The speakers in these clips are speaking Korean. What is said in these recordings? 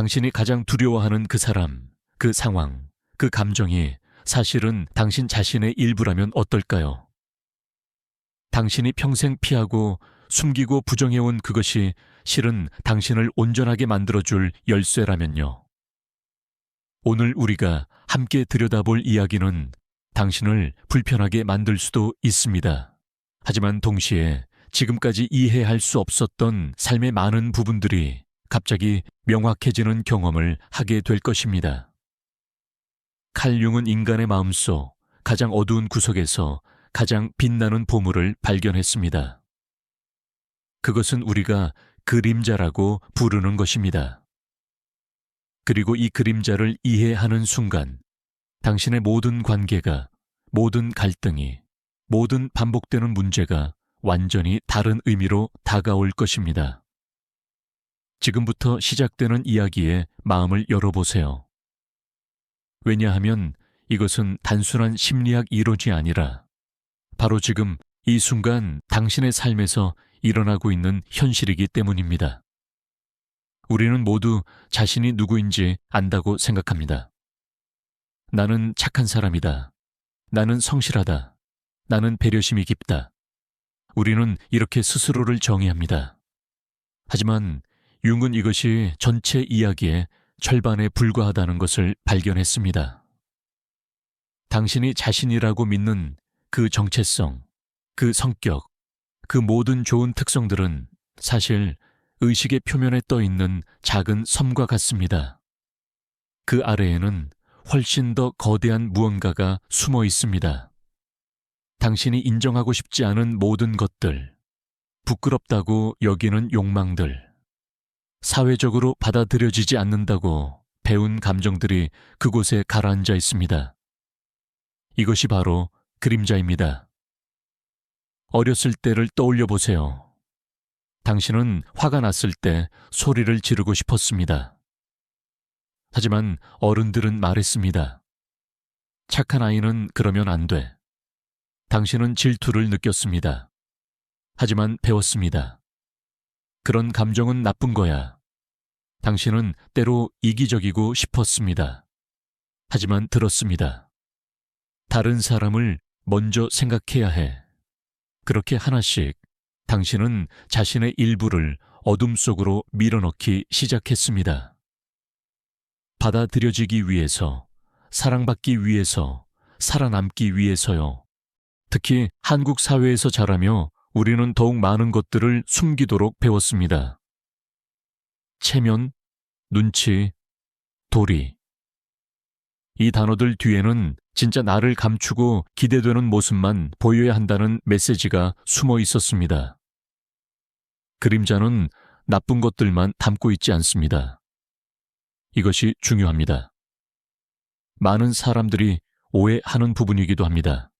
당신이 가장 두려워하는 그 사람, 그 상황, 그 감정이 사실은 당신 자신의 일부라면 어떨까요? 당신이 평생 피하고 숨기고 부정해온 그것이 실은 당신을 온전하게 만들어줄 열쇠라면요. 오늘 우리가 함께 들여다볼 이야기는 당신을 불편하게 만들 수도 있습니다. 하지만 동시에 지금까지 이해할 수 없었던 삶의 많은 부분들이 갑자기 명확해지는 경험을 하게 될 것입니다. 칼 융은 인간의 마음속 가장 어두운 구석에서 가장 빛나는 보물을 발견했습니다. 그것은 우리가 그림자라고 부르는 것입니다. 그리고 이 그림자를 이해하는 순간 당신의 모든 관계가, 모든 갈등이, 모든 반복되는 문제가 완전히 다른 의미로 다가올 것입니다. 지금부터 시작되는 이야기에 마음을 열어보세요. 왜냐하면 이것은 단순한 심리학 이론이 아니라 바로 지금 이 순간 당신의 삶에서 일어나고 있는 현실이기 때문입니다. 우리는 모두 자신이 누구인지 안다고 생각합니다. 나는 착한 사람이다. 나는 성실하다. 나는 배려심이 깊다. 우리는 이렇게 스스로를 정의합니다. 하지만 융은 이것이 전체 이야기의 절반에 불과하다는 것을 발견했습니다. 당신이 자신이라고 믿는 그 정체성, 그 성격, 그 모든 좋은 특성들은 사실 의식의 표면에 떠 있는 작은 섬과 같습니다. 그 아래에는 훨씬 더 거대한 무언가가 숨어 있습니다. 당신이 인정하고 싶지 않은 모든 것들, 부끄럽다고 여기는 욕망들, 사회적으로 받아들여지지 않는다고 배운 감정들이 그곳에 가라앉아 있습니다. 이것이 바로 그림자입니다. 어렸을 때를 떠올려 보세요. 당신은 화가 났을 때 소리를 지르고 싶었습니다. 하지만 어른들은 말했습니다. 착한 아이는 그러면 안 돼. 당신은 질투를 느꼈습니다. 하지만 배웠습니다. 그런 감정은 나쁜 거야. 당신은 때로 이기적이고 싶었습니다. 하지만 들었습니다. 다른 사람을 먼저 생각해야 해. 그렇게 하나씩 당신은 자신의 일부를 어둠 속으로 밀어넣기 시작했습니다. 받아들여지기 위해서, 사랑받기 위해서, 살아남기 위해서요. 특히 한국 사회에서 자라며 우리는 더욱 많은 것들을 숨기도록 배웠습니다. 체면, 눈치, 도리. 이 단어들 뒤에는 진짜 나를 감추고 기대되는 모습만 보여야 한다는 메시지가 숨어 있었습니다. 그림자는 나쁜 것들만 담고 있지 않습니다. 이것이 중요합니다. 많은 사람들이 오해하는 부분이기도 합니다.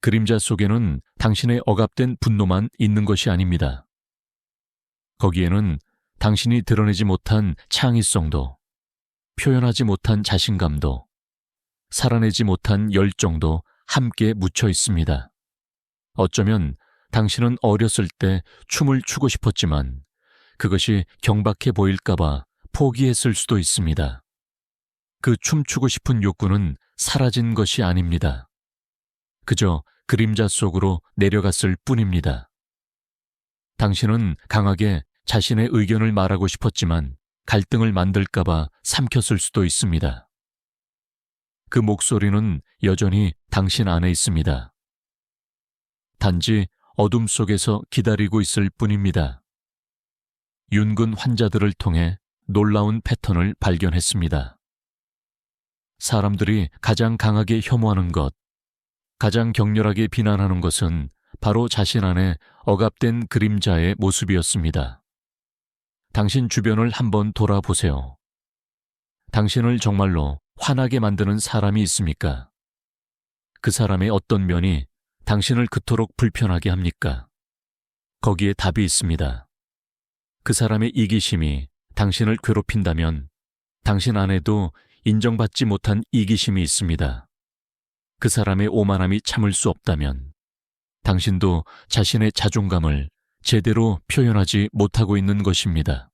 그림자 속에는 당신의 억압된 분노만 있는 것이 아닙니다. 거기에는 당신이 드러내지 못한 창의성도, 표현하지 못한 자신감도, 살아내지 못한 열정도 함께 묻혀 있습니다. 어쩌면 당신은 어렸을 때 춤을 추고 싶었지만 그것이 경박해 보일까봐 포기했을 수도 있습니다. 그 춤추고 싶은 욕구는 사라진 것이 아닙니다. 그저 그림자 속으로 내려갔을 뿐입니다. 당신은 강하게 자신의 의견을 말하고 싶었지만 갈등을 만들까봐 삼켰을 수도 있습니다. 그 목소리는 여전히 당신 안에 있습니다. 단지 어둠 속에서 기다리고 있을 뿐입니다. 윤근 환자들을 통해 놀라운 패턴을 발견했습니다. 사람들이 가장 강하게 혐오하는 것, 가장 격렬하게 비난하는 것은 바로 자신 안에 억압된 그림자의 모습이었습니다. 당신 주변을 한번 돌아보세요. 당신을 정말로 화나게 만드는 사람이 있습니까? 그 사람의 어떤 면이 당신을 그토록 불편하게 합니까? 거기에 답이 있습니다. 그 사람의 이기심이 당신을 괴롭힌다면 당신 안에도 인정받지 못한 이기심이 있습니다. 그 사람의 오만함이 참을 수 없다면 당신도 자신의 자존감을 제대로 표현하지 못하고 있는 것입니다.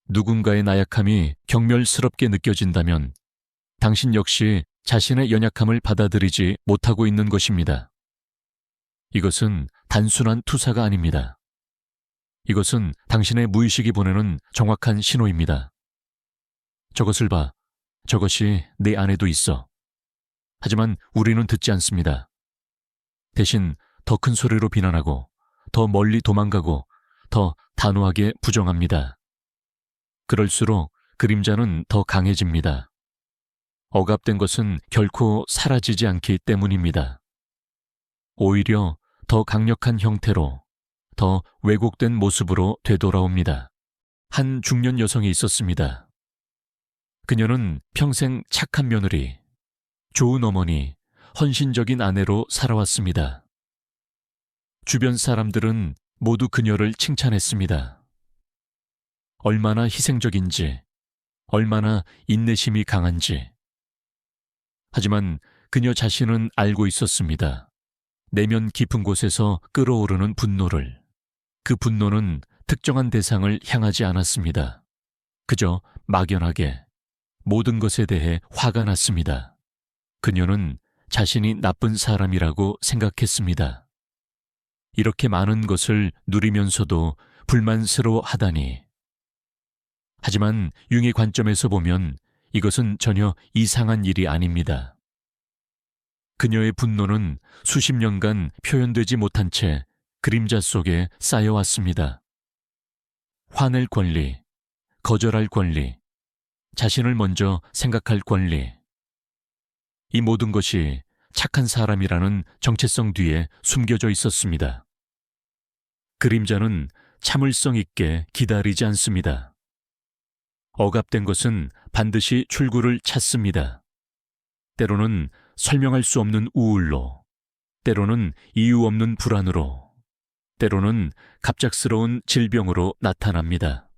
누군가의 나약함이 경멸스럽게 느껴진다면 당신 역시 자신의 연약함을 받아들이지 못하고 있는 것입니다. 이것은 단순한 투사가 아닙니다. 이것은 당신의 무의식이 보내는 정확한 신호입니다. 저것을 봐. 저것이 내 안에도 있어. 하지만 우리는 듣지 않습니다. 대신 더 큰 소리로 비난하고, 더 멀리 도망가고, 더 단호하게 부정합니다. 그럴수록 그림자는 더 강해집니다. 억압된 것은 결코 사라지지 않기 때문입니다. 오히려 더 강력한 형태로, 더 왜곡된 모습으로 되돌아옵니다. 한 중년 여성이 있었습니다. 그녀는 평생 착한 며느리, 좋은 어머니, 헌신적인 아내로 살아왔습니다. 주변 사람들은 모두 그녀를 칭찬했습니다. 얼마나 희생적인지, 얼마나 인내심이 강한지. 하지만 그녀 자신은 알고 있었습니다. 내면 깊은 곳에서 끓어오르는 분노를. 그 분노는 특정한 대상을 향하지 않았습니다. 그저 막연하게 모든 것에 대해 화가 났습니다. 그녀는 자신이 나쁜 사람이라고 생각했습니다. 이렇게 많은 것을 누리면서도 불만스러워 하다니. 하지만 융의 관점에서 보면 이것은 전혀 이상한 일이 아닙니다. 그녀의 분노는 수십 년간 표현되지 못한 채 그림자 속에 쌓여왔습니다. 화낼 권리, 거절할 권리, 자신을 먼저 생각할 권리. 이 모든 것이 착한 사람이라는 정체성 뒤에 숨겨져 있었습니다. 그림자는 참을성 있게 기다리지 않습니다. 억압된 것은 반드시 출구를 찾습니다. 때로는 설명할 수 없는 우울로, 때로는 이유 없는 불안으로, 때로는 갑작스러운 질병으로 나타납니다.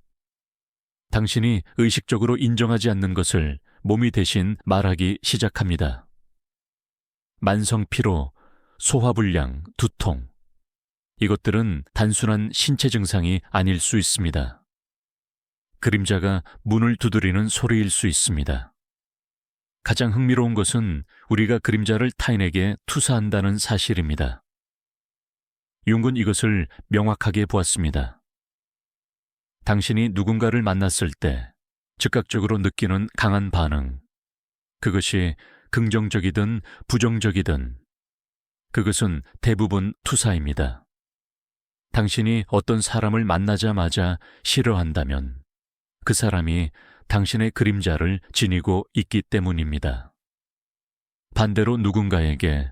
당신이 의식적으로 인정하지 않는 것을 몸이 대신 말하기 시작합니다. 만성피로, 소화불량, 두통. 이것들은 단순한 신체 증상이 아닐 수 있습니다. 그림자가 문을 두드리는 소리일 수 있습니다. 가장 흥미로운 것은 우리가 그림자를 타인에게 투사한다는 사실입니다. 융은 이것을 명확하게 보았습니다. 당신이 누군가를 만났을 때 즉각적으로 느끼는 강한 반응, 그것이 긍정적이든 부정적이든 그것은 대부분 투사입니다. 당신이 어떤 사람을 만나자마자 싫어한다면 그 사람이 당신의 그림자를 지니고 있기 때문입니다. 반대로 누군가에게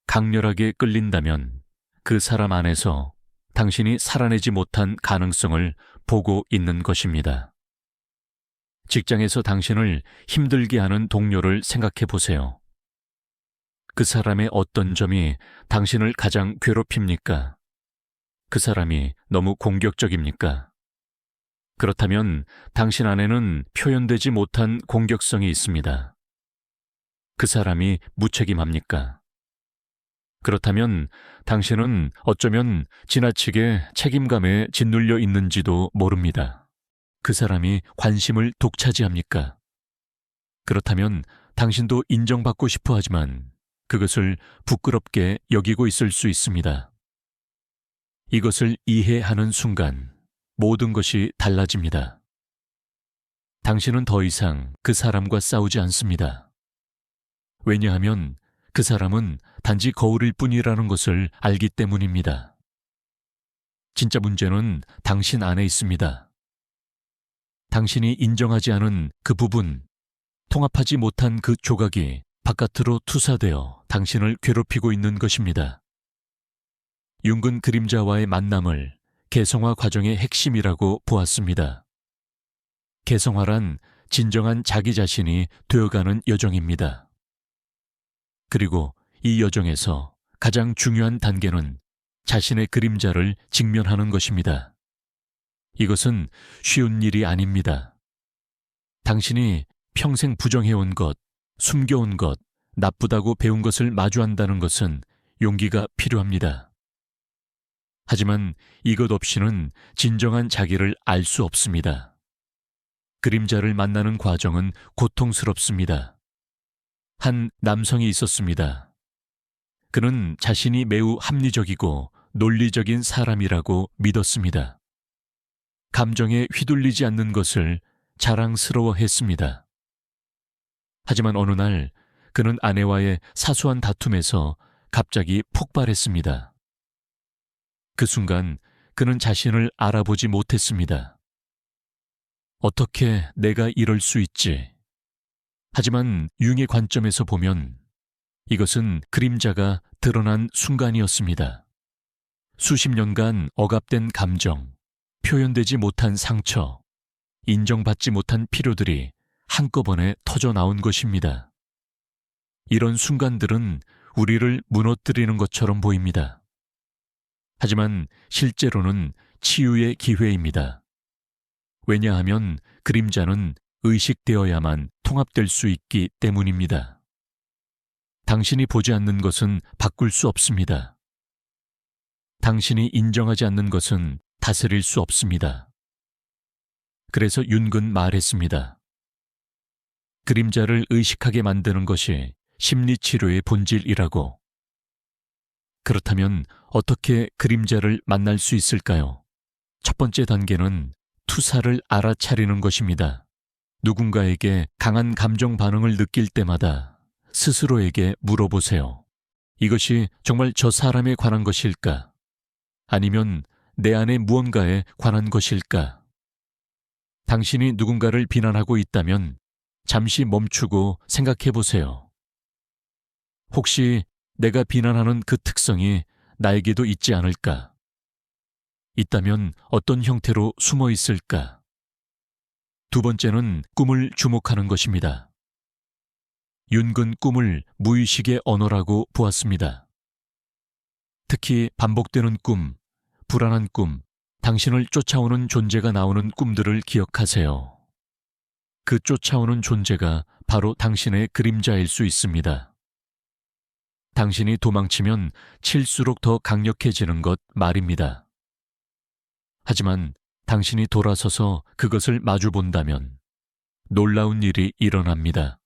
강렬하게 끌린다면 그 사람 안에서 당신이 살아내지 못한 가능성을 보고 있는 것입니다. 직장에서 당신을 힘들게 하는 동료를 생각해 보세요. 그 사람의 어떤 점이 당신을 가장 괴롭힙니까? 그 사람이 너무 공격적입니까? 그렇다면 당신 안에는 표현되지 못한 공격성이 있습니다. 그 사람이 무책임합니까? 그렇다면 당신은 어쩌면 지나치게 책임감에 짓눌려 있는지도 모릅니다. 그 사람이 관심을 독차지합니까? 그렇다면 당신도 인정받고 싶어 하지만 그것을 부끄럽게 여기고 있을 수 있습니다. 이것을 이해하는 순간 모든 것이 달라집니다. 당신은 더 이상 그 사람과 싸우지 않습니다. 왜냐하면 그 사람은 단지 거울일 뿐이라는 것을 알기 때문입니다. 진짜 문제는 당신 안에 있습니다. 당신이 인정하지 않은 그 부분, 통합하지 못한 그 조각이 바깥으로 투사되어 당신을 괴롭히고 있는 것입니다. 융은 그림자와의 만남을 개성화 과정의 핵심이라고 보았습니다. 개성화란 진정한 자기 자신이 되어가는 여정입니다. 그리고 이 여정에서 가장 중요한 단계는 자신의 그림자를 직면하는 것입니다. 이것은 쉬운 일이 아닙니다. 당신이 평생 부정해온 것, 숨겨온 것, 나쁘다고 배운 것을 마주한다는 것은 용기가 필요합니다. 하지만 이것 없이는 진정한 자기를 알 수 없습니다. 그림자를 만나는 과정은 고통스럽습니다. 한 남성이 있었습니다. 그는 자신이 매우 합리적이고 논리적인 사람이라고 믿었습니다. 감정에 휘둘리지 않는 것을 자랑스러워했습니다. 하지만 어느 날 그는 아내와의 사소한 다툼에서 갑자기 폭발했습니다. 그 순간 그는 자신을 알아보지 못했습니다. 어떻게 내가 이럴 수 있지? 하지만 융의 관점에서 보면 이것은 그림자가 드러난 순간이었습니다. 수십 년간 억압된 감정, 표현되지 못한 상처, 인정받지 못한 필요들이 한꺼번에 터져 나온 것입니다. 이런 순간들은 우리를 무너뜨리는 것처럼 보입니다. 하지만 실제로는 치유의 기회입니다. 왜냐하면 그림자는 의식되어야만 통합될 수 있기 때문입니다. 당신이 보지 않는 것은 바꿀 수 없습니다. 당신이 인정하지 않는 것은 다스릴 수 없습니다. 그래서 윤근 말했습니다. 그림자를 의식하게 만드는 것이 심리치료의 본질이라고. 그렇다면 어떻게 그림자를 만날 수 있을까요? 첫 번째 단계는 투사를 알아차리는 것입니다. 누군가에게 강한 감정 반응을 느낄 때마다 스스로에게 물어보세요. 이것이 정말 저 사람에 관한 것일까? 아니면 내 안에 무언가에 관한 것일까? 당신이 누군가를 비난하고 있다면 잠시 멈추고 생각해 보세요. 혹시 내가 비난하는 그 특성이 나에게도 있지 않을까? 있다면 어떤 형태로 숨어 있을까? 두 번째는 꿈을 주목하는 것입니다. 윤근 꿈을 무의식의 언어라고 보았습니다. 특히 반복되는 꿈, 불안한 꿈, 당신을 쫓아오는 존재가 나오는 꿈들을 기억하세요. 그 쫓아오는 존재가 바로 당신의 그림자일 수 있습니다. 당신이 도망치면 칠수록 더 강력해지는 것 말입니다. 하지만 당신이 돌아서서 그것을 마주본다면 놀라운 일이 일어납니다.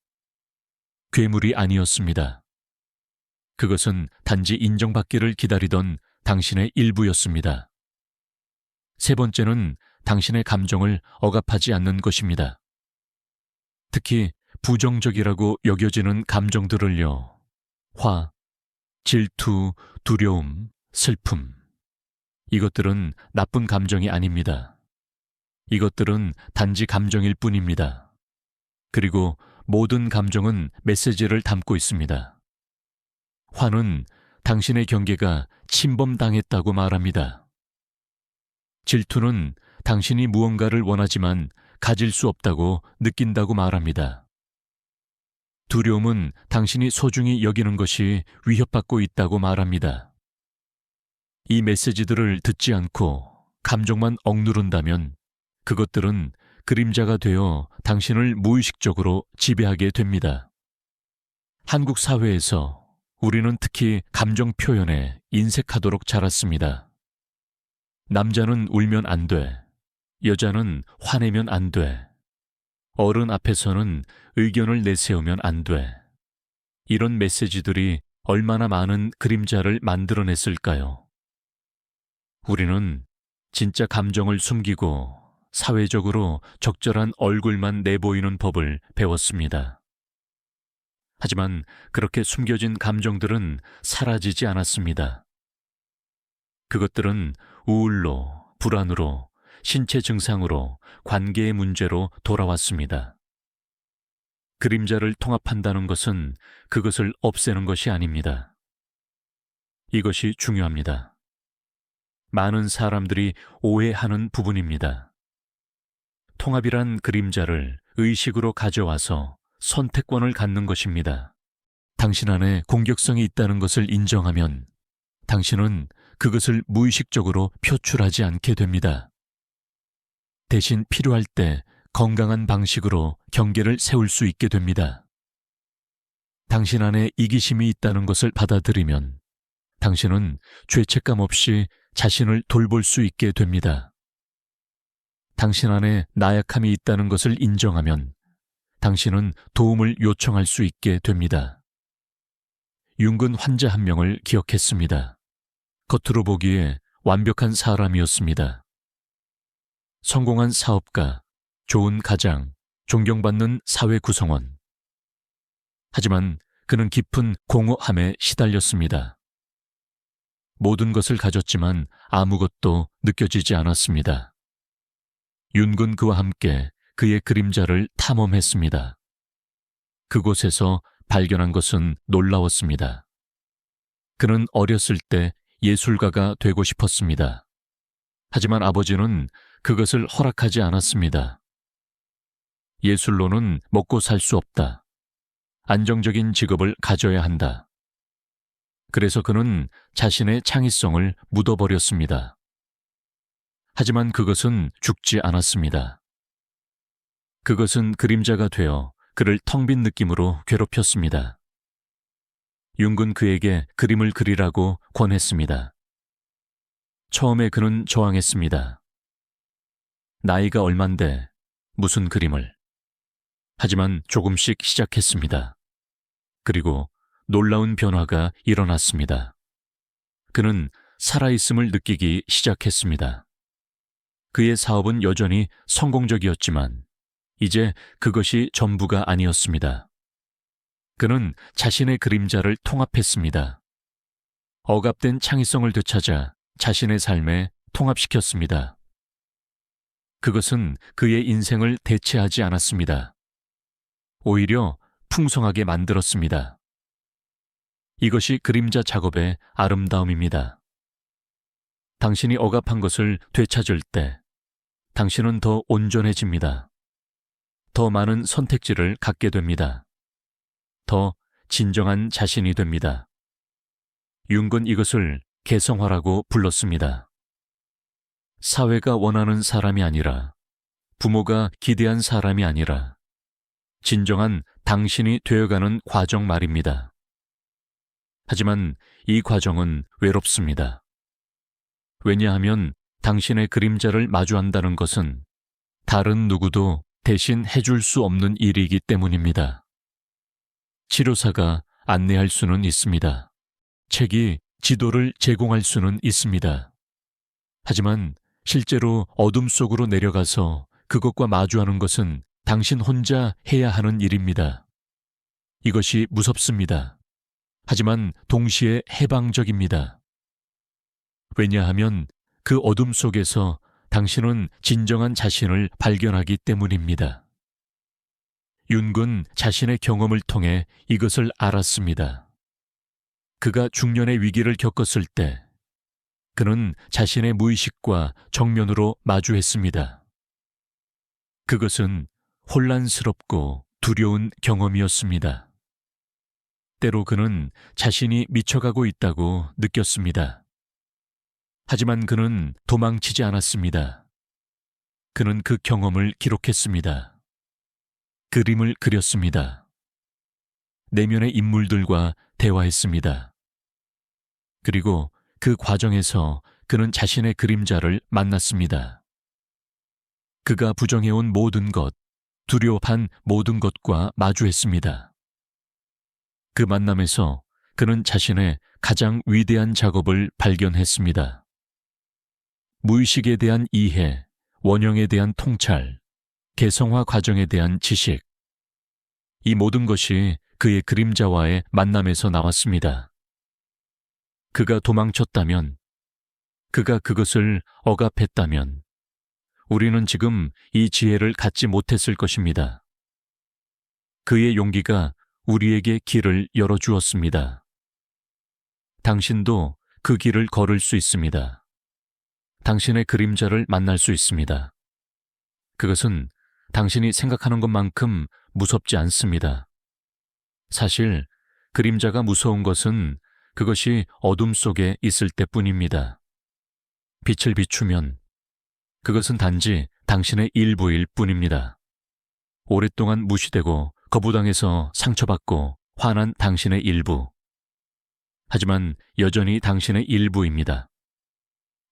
괴물이 아니었습니다. 그것은 단지 인정받기를 기다리던 당신의 일부였습니다. 세 번째는 당신의 감정을 억압하지 않는 것입니다. 특히 부정적이라고 여겨지는 감정들을요. 화, 질투, 두려움, 슬픔. 이것들은 나쁜 감정이 아닙니다. 이것들은 단지 감정일 뿐입니다. 그리고 모든 감정은 메시지를 담고 있습니다. 화는 당신의 경계가 침범당했다고 말합니다. 질투는 당신이 무언가를 원하지만 가질 수 없다고 느낀다고 말합니다. 두려움은 당신이 소중히 여기는 것이 위협받고 있다고 말합니다. 이 메시지들을 듣지 않고 감정만 억누른다면 그것들은 그림자가 되어 당신을 무의식적으로 지배하게 됩니다. 한국 사회에서 우리는 특히 감정 표현에 인색하도록 자랐습니다. 남자는 울면 안 돼. 여자는 화내면 안 돼. 어른 앞에서는 의견을 내세우면 안 돼. 이런 메시지들이 얼마나 많은 그림자를 만들어냈을까요? 우리는 진짜 감정을 숨기고 사회적으로 적절한 얼굴만 내보이는 법을 배웠습니다. 하지만 그렇게 숨겨진 감정들은 사라지지 않았습니다. 그것들은 우울로, 불안으로, 신체 증상으로, 관계의 문제로 돌아왔습니다. 그림자를 통합한다는 것은 그것을 없애는 것이 아닙니다. 이것이 중요합니다. 많은 사람들이 오해하는 부분입니다. 통합이란 그림자를 의식으로 가져와서 선택권을 갖는 것입니다. 당신 안에 공격성이 있다는 것을 인정하면 당신은 그것을 무의식적으로 표출하지 않게 됩니다. 대신 필요할 때 건강한 방식으로 경계를 세울 수 있게 됩니다. 당신 안에 이기심이 있다는 것을 받아들이면 당신은 죄책감 없이 자신을 돌볼 수 있게 됩니다. 당신 안에 나약함이 있다는 것을 인정하면 당신은 도움을 요청할 수 있게 됩니다. 윤근 환자 한 명을 기억했습니다. 겉으로 보기에 완벽한 사람이었습니다. 성공한 사업가, 좋은 가장, 존경받는 사회 구성원. 하지만 그는 깊은 공허함에 시달렸습니다. 모든 것을 가졌지만 아무것도 느껴지지 않았습니다. 윤근 그와 함께 그의 그림자를 탐험했습니다. 그곳에서 발견한 것은 놀라웠습니다. 그는 어렸을 때 예술가가 되고 싶었습니다. 하지만 아버지는 그것을 허락하지 않았습니다. 예술로는 먹고 살 수 없다. 안정적인 직업을 가져야 한다. 그래서 그는 자신의 창의성을 묻어버렸습니다. 하지만 그것은 죽지 않았습니다. 그것은 그림자가 되어 그를 텅 빈 느낌으로 괴롭혔습니다. 윤근 그에게 그림을 그리라고 권했습니다. 처음에 그는 저항했습니다. 나이가 얼만데 무슨 그림을. 하지만 조금씩 시작했습니다. 그리고 놀라운 변화가 일어났습니다. 그는 살아있음을 느끼기 시작했습니다. 그의 사업은 여전히 성공적이었지만 이제 그것이 전부가 아니었습니다. 그는 자신의 그림자를 통합했습니다. 억압된 창의성을 되찾아 자신의 삶에 통합시켰습니다. 그것은 그의 인생을 대체하지 않았습니다. 오히려 풍성하게 만들었습니다. 이것이 그림자 작업의 아름다움입니다. 당신이 억압한 것을 되찾을 때 당신은 더 온전해집니다. 더 많은 선택지를 갖게 됩니다. 더 진정한 자신이 됩니다. 윤건 이것을 개성화라고 불렀습니다. 사회가 원하는 사람이 아니라, 부모가 기대한 사람이 아니라 진정한 당신이 되어가는 과정 말입니다. 하지만 이 과정은 외롭습니다. 왜냐하면 당신의 그림자를 마주한다는 것은 다른 누구도 대신 해줄 수 없는 일이기 때문입니다. 치료사가 안내할 수는 있습니다. 책이 지도를 제공할 수는 있습니다. 하지만 실제로 어둠 속으로 내려가서 그것과 마주하는 것은 당신 혼자 해야 하는 일입니다. 이것이 무섭습니다. 하지만 동시에 해방적입니다. 왜냐하면 그 어둠 속에서 당신은 진정한 자신을 발견하기 때문입니다. 윤근 자신의 경험을 통해 이것을 알았습니다. 그가 중년의 위기를 겪었을 때 그는 자신의 무의식과 정면으로 마주했습니다. 그것은 혼란스럽고 두려운 경험이었습니다. 때로 그는 자신이 미쳐가고 있다고 느꼈습니다. 하지만 그는 도망치지 않았습니다. 그는 그 경험을 기록했습니다. 그림을 그렸습니다. 내면의 인물들과 대화했습니다. 그리고 그 과정에서 그는 자신의 그림자를 만났습니다. 그가 부정해온 모든 것, 두려워한 모든 것과 마주했습니다. 그 만남에서 그는 자신의 가장 위대한 작업을 발견했습니다. 무의식에 대한 이해, 원형에 대한 통찰, 개성화 과정에 대한 지식. 이 모든 것이 그의 그림자와의 만남에서 나왔습니다. 그가 도망쳤다면, 그가 그것을 억압했다면, 우리는 지금 이 지혜를 갖지 못했을 것입니다. 그의 용기가 우리에게 길을 열어주었습니다. 당신도 그 길을 걸을 수 있습니다. 당신의 그림자를 만날 수 있습니다. 그것은 당신이 생각하는 것만큼 무섭지 않습니다. 사실 그림자가 무서운 것은 그것이 어둠 속에 있을 때뿐입니다. 빛을 비추면 그것은 단지 당신의 일부일 뿐입니다. 오랫동안 무시되고 거부당해서 상처받고 화난 당신의 일부. 하지만 여전히 당신의 일부입니다.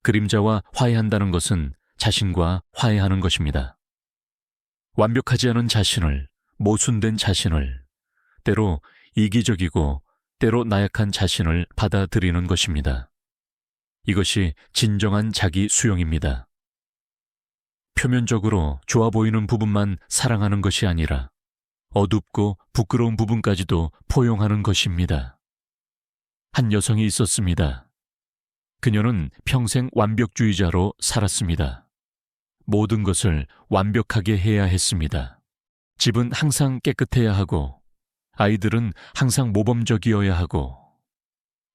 그림자와 화해한다는 것은 자신과 화해하는 것입니다. 완벽하지 않은 자신을, 모순된 자신을, 때로 이기적이고 때로 나약한 자신을 받아들이는 것입니다. 이것이 진정한 자기 수용입니다. 표면적으로 좋아 보이는 부분만 사랑하는 것이 아니라 어둡고 부끄러운 부분까지도 포용하는 것입니다. 한 여성이 있었습니다. 그녀는 평생 완벽주의자로 살았습니다. 모든 것을 완벽하게 해야 했습니다. 집은 항상 깨끗해야 하고, 아이들은 항상 모범적이어야 하고,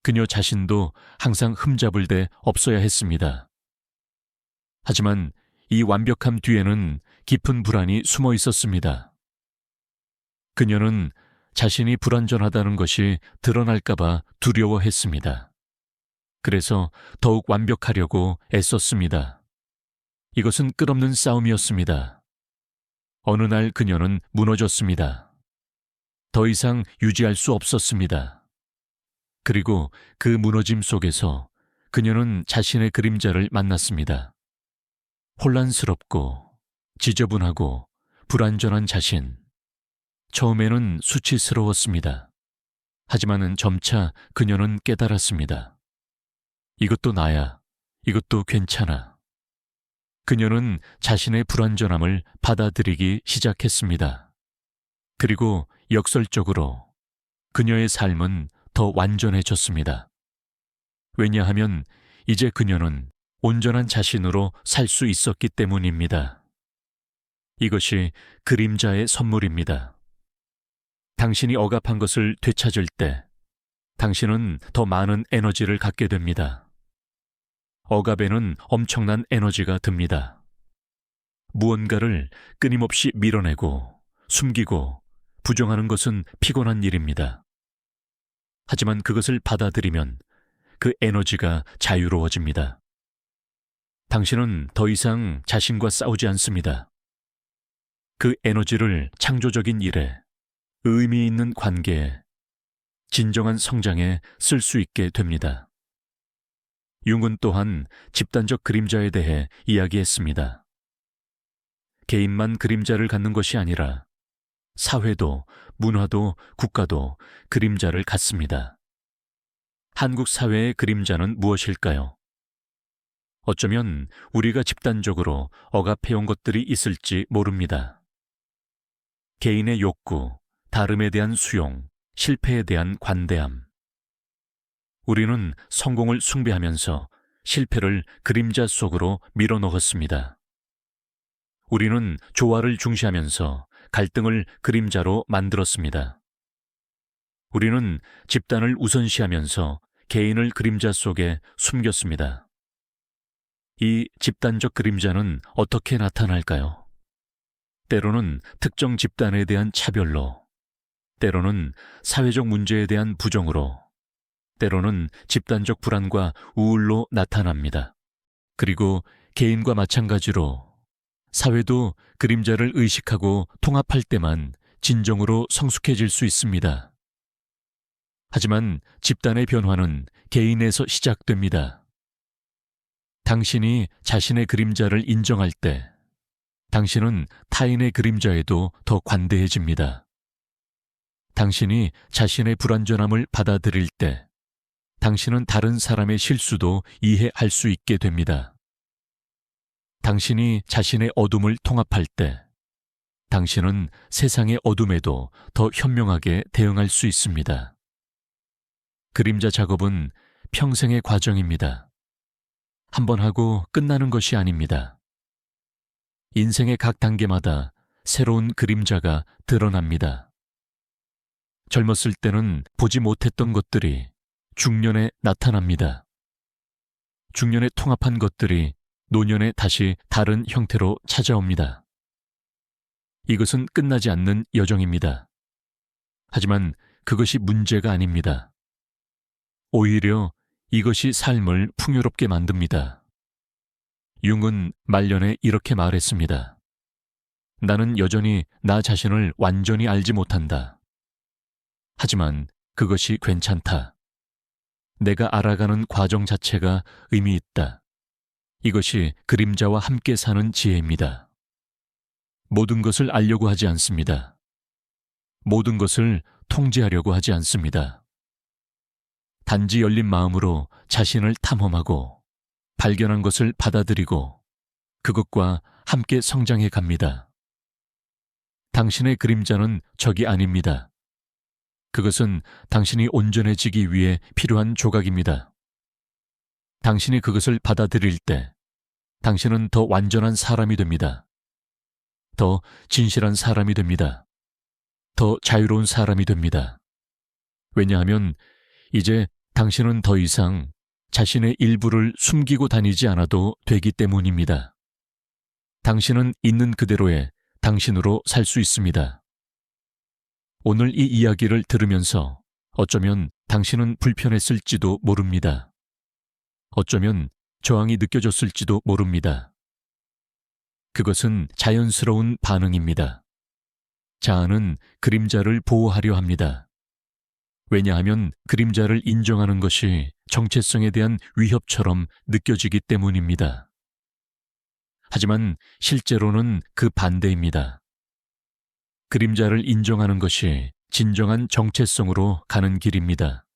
그녀 자신도 항상 흠잡을 데 없어야 했습니다. 하지만 이 완벽함 뒤에는 깊은 불안이 숨어 있었습니다. 그녀는 자신이 불완전하다는 것이 드러날까봐 두려워했습니다. 그래서 더욱 완벽하려고 애썼습니다. 이것은 끝없는 싸움이었습니다. 어느 날 그녀는 무너졌습니다. 더 이상 유지할 수 없었습니다. 그리고 그 무너짐 속에서 그녀는 자신의 그림자를 만났습니다. 혼란스럽고 지저분하고 불완전한 자신. 처음에는 수치스러웠습니다. 하지만은 점차 그녀는 깨달았습니다. 이것도 나야. 이것도 괜찮아. 그녀는 자신의 불완전함을 받아들이기 시작했습니다. 그리고 역설적으로 그녀의 삶은 더 완전해졌습니다. 왜냐하면 이제 그녀는 온전한 자신으로 살 수 있었기 때문입니다. 이것이 그림자의 선물입니다. 당신이 억압한 것을 되찾을 때 당신은 더 많은 에너지를 갖게 됩니다. 억압에는 엄청난 에너지가 듭니다. 무언가를 끊임없이 밀어내고 숨기고 부정하는 것은 피곤한 일입니다. 하지만 그것을 받아들이면 그 에너지가 자유로워집니다. 당신은 더 이상 자신과 싸우지 않습니다. 그 에너지를 창조적인 일에, 의미 있는 관계에, 진정한 성장에 쓸 수 있게 됩니다. 융은 또한 집단적 그림자에 대해 이야기했습니다. 개인만 그림자를 갖는 것이 아니라 사회도, 문화도, 국가도 그림자를 갖습니다. 한국 사회의 그림자는 무엇일까요? 어쩌면 우리가 집단적으로 억압해온 것들이 있을지 모릅니다. 개인의 욕구, 다름에 대한 수용, 실패에 대한 관대함. 우리는 성공을 숭배하면서 실패를 그림자 속으로 밀어넣었습니다. 우리는 조화를 중시하면서 갈등을 그림자로 만들었습니다. 우리는 집단을 우선시하면서 개인을 그림자 속에 숨겼습니다. 이 집단적 그림자는 어떻게 나타날까요? 때로는 특정 집단에 대한 차별로, 때로는 사회적 문제에 대한 부정으로, 때로는 집단적 불안과 우울로 나타납니다. 그리고 개인과 마찬가지로 사회도 그림자를 의식하고 통합할 때만 진정으로 성숙해질 수 있습니다. 하지만 집단의 변화는 개인에서 시작됩니다. 당신이 자신의 그림자를 인정할 때 당신은 타인의 그림자에도 더 관대해집니다. 당신이 자신의 불완전함을 받아들일 때 당신은 다른 사람의 실수도 이해할 수 있게 됩니다. 당신이 자신의 어둠을 통합할 때 당신은 세상의 어둠에도 더 현명하게 대응할 수 있습니다. 그림자 작업은 평생의 과정입니다. 한번 하고 끝나는 것이 아닙니다. 인생의 각 단계마다 새로운 그림자가 드러납니다. 젊었을 때는 보지 못했던 것들이 중년에 나타납니다. 중년에 통합한 것들이 노년에 다시 다른 형태로 찾아옵니다. 이것은 끝나지 않는 여정입니다. 하지만 그것이 문제가 아닙니다. 오히려 이것이 삶을 풍요롭게 만듭니다. 융은 말년에 이렇게 말했습니다. 나는 여전히 나 자신을 완전히 알지 못한다. 하지만 그것이 괜찮다. 내가 알아가는 과정 자체가 의미 있다. 이것이 그림자와 함께 사는 지혜입니다. 모든 것을 알려고 하지 않습니다. 모든 것을 통제하려고 하지 않습니다. 단지 열린 마음으로 자신을 탐험하고 발견한 것을 받아들이고 그것과 함께 성장해 갑니다. 당신의 그림자는 적이 아닙니다. 그것은 당신이 온전해지기 위해 필요한 조각입니다. 당신이 그것을 받아들일 때 당신은 더 완전한 사람이 됩니다. 더 진실한 사람이 됩니다. 더 자유로운 사람이 됩니다. 왜냐하면 이제 당신은 더 이상 자신의 일부를 숨기고 다니지 않아도 되기 때문입니다. 당신은 있는 그대로의 당신으로 살 수 있습니다. 오늘 이 이야기를 들으면서 어쩌면 당신은 불편했을지도 모릅니다. 어쩌면 저항이 느껴졌을지도 모릅니다. 그것은 자연스러운 반응입니다. 자아는 그림자를 보호하려 합니다. 왜냐하면 그림자를 인정하는 것이 정체성에 대한 위협처럼 느껴지기 때문입니다. 하지만 실제로는 그 반대입니다. 그림자를 인정하는 것이 진정한 정체성으로 가는 길입니다.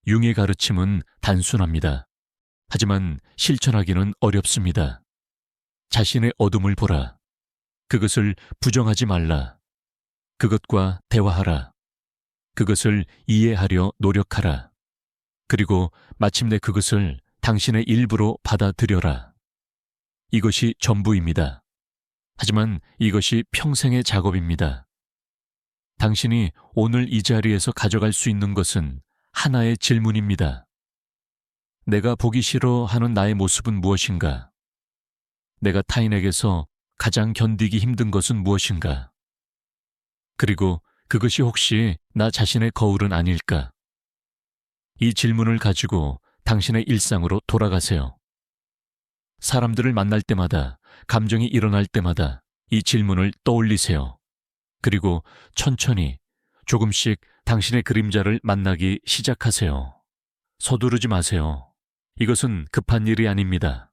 융의 가르침은 단순합니다. 하지만 실천하기는 어렵습니다. 자신의 어둠을 보라. 그것을 부정하지 말라. 그것과 대화하라. 그것을 이해하려 노력하라. 그리고 마침내 그것을 당신의 일부로 받아들여라. 이것이 전부입니다. 하지만 이것이 평생의 작업입니다. 당신이 오늘 이 자리에서 가져갈 수 있는 것은 하나의 질문입니다. 내가 보기 싫어하는 나의 모습은 무엇인가? 내가 타인에게서 가장 견디기 힘든 것은 무엇인가? 그리고 그것이 혹시 나 자신의 거울은 아닐까? 이 질문을 가지고 당신의 일상으로 돌아가세요. 사람들을 만날 때마다, 감정이 일어날 때마다 이 질문을 떠올리세요. 그리고 천천히 조금씩 당신의 그림자를 만나기 시작하세요. 서두르지 마세요. 이것은 급한 일이 아닙니다.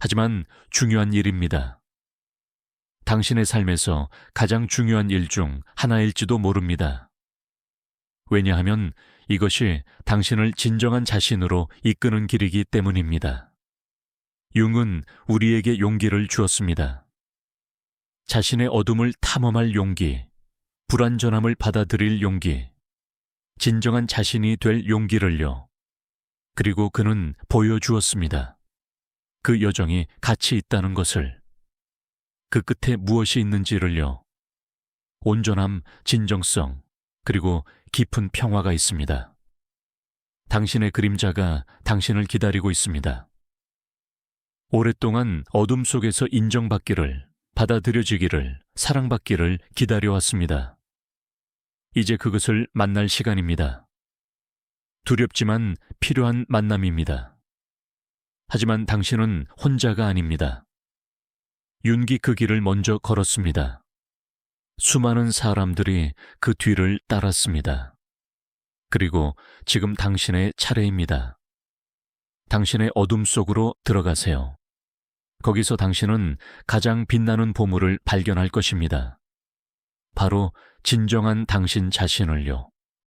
하지만 중요한 일입니다. 당신의 삶에서 가장 중요한 일 중 하나일지도 모릅니다. 왜냐하면 이것이 당신을 진정한 자신으로 이끄는 길이기 때문입니다. 융은 우리에게 용기를 주었습니다. 자신의 어둠을 탐험할 용기, 불완전함을 받아들일 용기, 진정한 자신이 될 용기를요. 그리고 그는 보여주었습니다. 그 여정이 가치 있다는 것을, 그 끝에 무엇이 있는지를요. 온전함, 진정성, 그리고 깊은 평화가 있습니다. 당신의 그림자가 당신을 기다리고 있습니다. 오랫동안 어둠 속에서 인정받기를, 받아들여지기를, 사랑받기를 기다려왔습니다. 이제 그것을 만날 시간입니다. 두렵지만 필요한 만남입니다. 하지만 당신은 혼자가 아닙니다. 윤기 그 길을 먼저 걸었습니다. 수많은 사람들이 그 뒤를 따랐습니다. 그리고 지금 당신의 차례입니다. 당신의 어둠 속으로 들어가세요. 거기서 당신은 가장 빛나는 보물을 발견할 것입니다. 바로 진정한 당신 자신을요.